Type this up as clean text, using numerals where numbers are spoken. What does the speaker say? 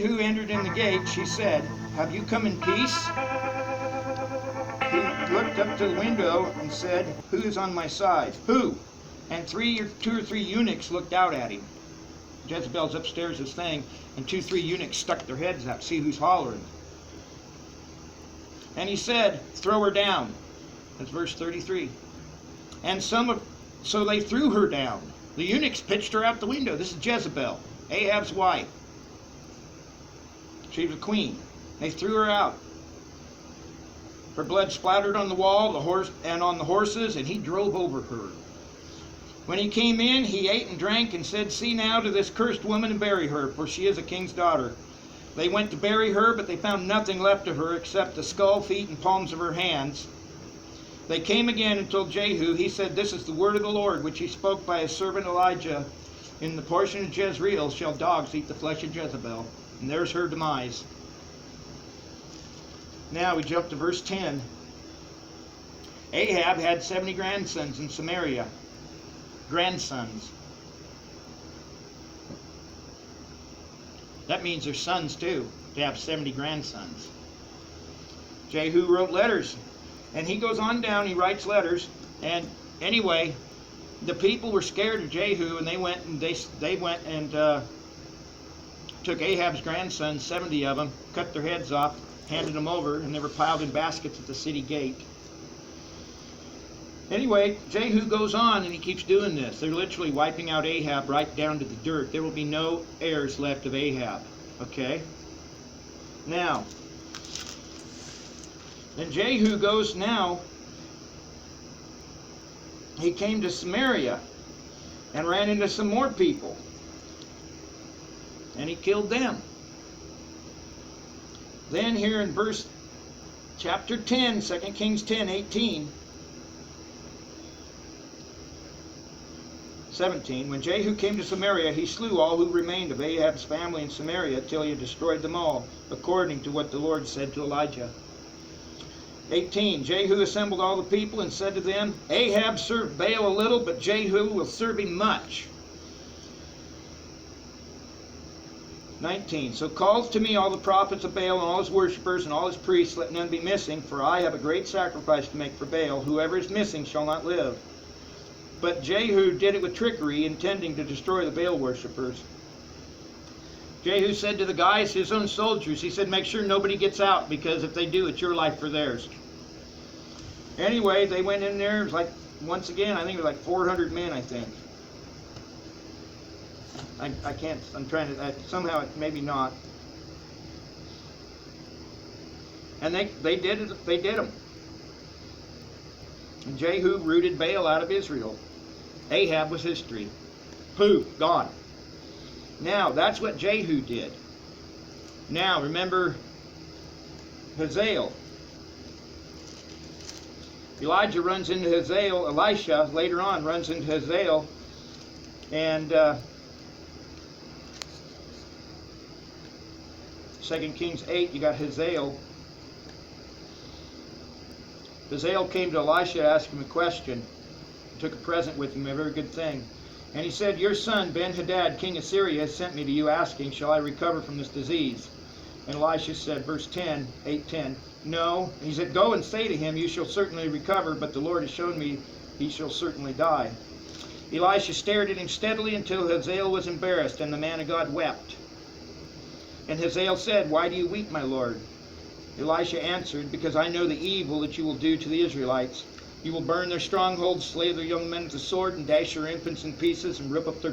Jehu entered in the gate, she said, "Have you come in peace?" He looked up to the window and said, "Who is on my side?" "Who?" And two or three eunuchs looked out at him. Jezebel's upstairs this thing, and 2-3 eunuchs stuck their heads out, see who's hollering. And he said, "Throw her down." That's verse 33. And so they threw her down. The eunuchs pitched her out the window. This is Jezebel, Ahab's wife. She was a queen. They threw her out. Her blood splattered on the wall, on the horses, and he drove over her. When he came in, he ate and drank and said, "See now to this cursed woman and bury her, for she is a king's daughter." They went to bury her, but they found nothing left of her except the skull, feet, and palms of her hands. They came again and told Jehu. He said, "This is the word of the Lord, which he spoke by his servant Elijah. In the portion of Jezreel shall dogs eat the flesh of Jezebel." And there's her demise. Now we jump to verse 10. Ahab had 70 grandsons in Samaria. Grandsons. That means they're sons too, to have 70 grandsons. Jehu wrote letters. And he goes on down, he writes letters. And anyway, the people were scared of Jehu, and they went and took Ahab's grandsons, 70 of them, cut their heads off, handed them over, and they were piled in baskets at the city gate. Anyway, Jehu goes on and he keeps doing this. They're literally wiping out Ahab right down to the dirt. There will be no heirs left of Ahab. Okay? Now, then Jehu goes now. He came to Samaria and ran into some more people. And he killed them. Then here in chapter 10, 2 Kings 10:18, 17, when Jehu came to Samaria, he slew all who remained of Ahab's family in Samaria till he had destroyed them all, according to what the Lord said to Elijah. 18, Jehu assembled all the people and said to them, "Ahab served Baal a little, but Jehu will serve him much." 19, so call to me all the prophets of Baal and all his worshippers and all his priests, let none be missing, for I have a great sacrifice to make for Baal. Whoever is missing shall not live. But Jehu did it with trickery, intending to destroy the Baal worshippers. Jehu said to the guys, his own soldiers, he said, "Make sure nobody gets out, because if they do, it's your life for theirs." Anyway, they went in there. It was like, once again, I think it was like 400 men, I think. I can't, I'm trying to, somehow, maybe not. And they did it, they did them. And Jehu rooted Baal out of Israel. Ahab was history. Poof, gone. Now, that's what Jehu did. Now, remember Hazael. Elijah runs into Hazael. Elisha, later on, runs into Hazael. And 2 Kings 8, you got Hazael. Hazael came to Elisha to ask him a question. He took a present with him, a very good thing. And he said, "Your son, Ben-Hadad, king of Syria, has sent me to you asking, shall I recover from this disease?" And Elisha said, verse 10, 8:10, "No." He said, "Go and say to him, you shall certainly recover, but the Lord has shown me he shall certainly die." Elisha stared at him steadily until Hazael was embarrassed, and the man of God wept. And Hazael said, "Why do you weep, my Lord?" Elisha answered, "Because I know the evil that you will do to the Israelites. You will burn their strongholds, slay their young men with the sword, and dash their infants in pieces, and rip up their